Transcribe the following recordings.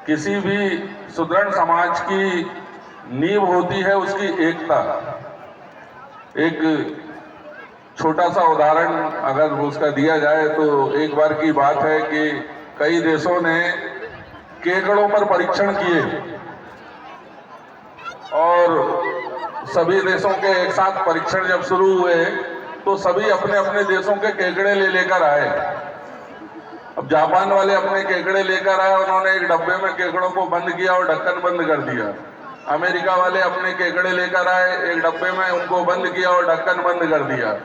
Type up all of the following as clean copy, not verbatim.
किसी भी सुदृढ़ समाज की नींव होती है उसकी एकता। एक छोटा सा उदाहरण अगर उसका दिया जाए तो एक बार की बात है कि कई देशों ने केकड़ों पर परीक्षण किए और सभी देशों के एक साथ परीक्षण जब शुरू हुए तो सभी अपने अपने देशों के केकड़े लेकर आए। अब जापान वाले अपने केकड़े लेकर आए, उन्होंने एक डब्बे में केकड़ों को बंद किया और ढक्कन बंद कर दिया। अमेरिका वाले अपने केकड़े लेकर आए, एक डब्बे में उनको बंद किया और ढक्कन बंद कर दिया।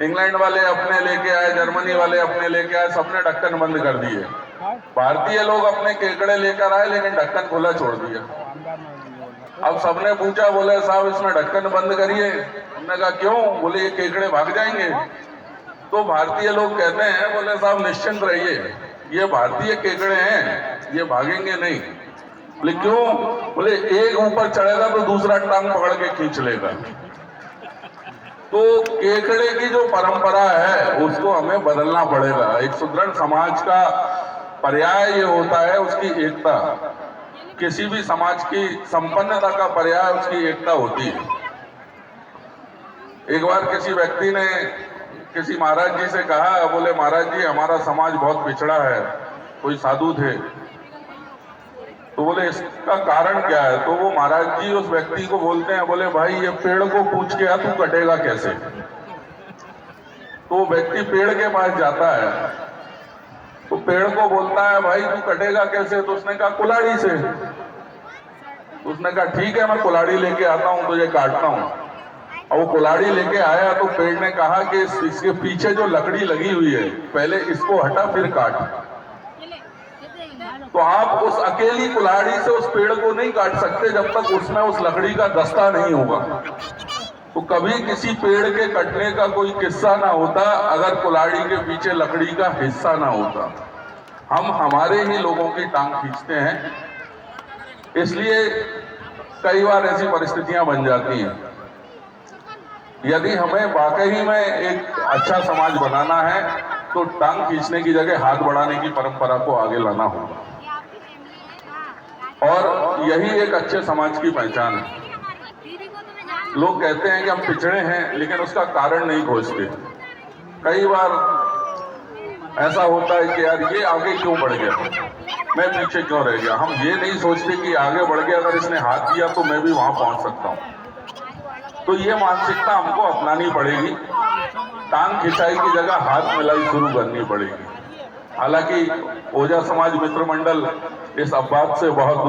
इंग्लैंड वाले अपने लेके आए, जर्मनी वाले अपने लेके आए, सबने ढक्कन बंद कर दिए। भारतीय लोग अपने केकड़े लेकर आए लेकिन ढक्कन खुला छोड़ दिया। अब सबने पूछा, बोले साहब इसमें ढक्कन बंद करिए। हमने कहा क्यों? बोले ये केकड़े भाग जाएंगे। तो भारतीय लोग कहते हैं, बोले साहब निश्चिंत रहिए, ये भारतीय केकड़े हैं, ये भागेंगे नहीं। बोले क्यों? बोले एक ऊपर चढ़ेगा तो दूसरा टांग पकड़ के खींच लेगा। तो केकड़े की जो परंपरा है उसको हमें बदलना पड़ेगा। एक सुदृढ़ समाज का पर्याय ये होता है उसकी एकता। किसी भी समाज की संपन्नता का पर्याय उसकी एकता होती है। एक बार किसी व्यक्ति ने किसी महाराज जी से कहा, बोले महाराज जी हमारा समाज बहुत पिछड़ा है। कोई साधु थे, तो बोले इसका कारण क्या है? तो वो महाराज जी उस व्यक्ति को बोलते हैं, बोले भाई ये पेड़ को पूछ के आ, तू कटेगा कैसे? तो वो व्यक्ति पेड़ के पास जाता है, तो पेड़ को बोलता है भाई तू कटेगा कैसे? तो उसने कहा कुल्हाड़ी से। तो उसने कहा ठीक है, मैं कुल्हाड़ी लेके आता हूं, तुझे काटता हूं। और वो कुल्हाड़ी लेके आया तो पेड़ ने कहा कि इसके पीछे जो लकड़ी लगी हुई है पहले इसको हटा फिर काट। तो आप उस अकेली कुल्हाड़ी से उस पेड़ को नहीं काट सकते जब तक उसमें उस लकड़ी का दस्ता नहीं होगा। तो कभी किसी पेड़ के कटने का कोई किस्सा ना होता अगर कुल्हाड़ी के पीछे लकड़ी का हिस्सा ना होता। हम हमारे ही लोगों की टांग खींचते हैं, इसलिए कई बार ऐसी परिस्थितियां बन जाती हैं। यदि हमें वाकई में एक अच्छा समाज बनाना है तो टांग खींचने की जगह हाथ बढ़ाने की परंपरा को आगे लाना होगा, और यही एक अच्छे समाज की पहचान है। लोग कहते हैं कि हम पिछड़े हैं लेकिन उसका कारण नहीं खोजते। कई बार ऐसा होता है कि यार ये आगे क्यों बढ़ गया, मैं पीछे क्यों रह गया। हम ये नहीं सोचते कि आगे बढ़ गया, अगर इसने हाथ दिया तो मैं भी वहां पहुंच सकता हूं। तो ये मानसिकता हमको अपनानी पड़ेगी। टांग खिंचाई की जगह हाथ मिलाई शुरू करनी पड़ेगी। हालांकि ओझा समाज मित्र मंडल इस बात से बहुत